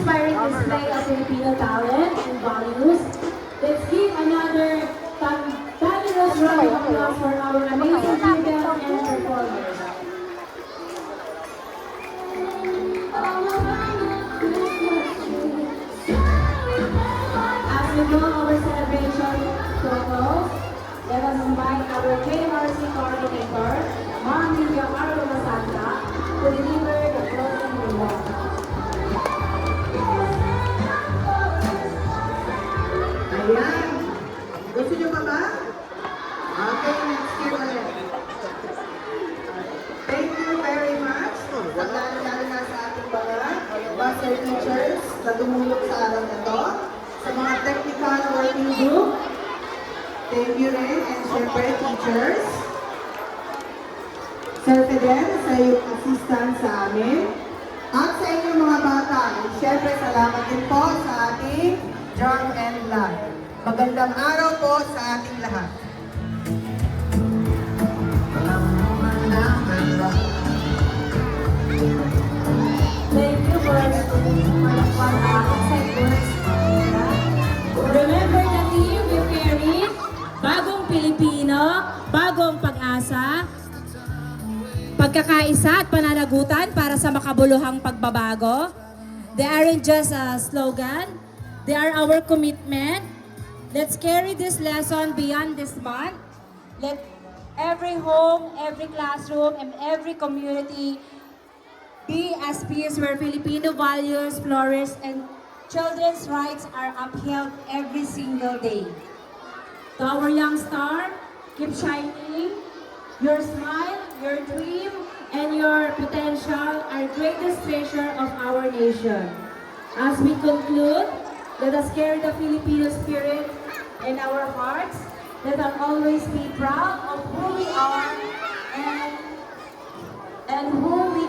inspiring display of Filipino talent and values. Let's give another fabulous round of applause for our amazing pupils and performers. As we go our celebration to a close, let us invite our KMRC coordinator, Ma'am Livia Carlo Santa, to deliver the closing remarks. Ayan. Gusto nyo pa ba? Okay, next year ulit. Thank you very much. Lalo na sa ating mga master teachers na tumulong sa araw na to. Sa mga technical working group. Thank you rin. And syempre, teachers. Sir Fidel, sa iyong assistance sa amin. At sa inyong mga bata. And syempre, salamat din po sa ating drum and line. Magandang araw po sa ating lahat. Thank you for outside words. Remember the theme we carried? Bagong Pilipino, bagong pag-asa, pagkakaisa at pananagutan para sa makabuluhang pagbabago. They aren't just a slogan, they are our commitment. Let's carry this lesson beyond this month. Let every home, every classroom, and every community be a space where Filipino values flourish and children's rights are upheld every single day. To our young star, keep shining. Your smile, your dream, and your potential are greatest treasure of our nation. As we conclude, let us carry the Filipino spirit in our hearts. Let us always be proud of who we are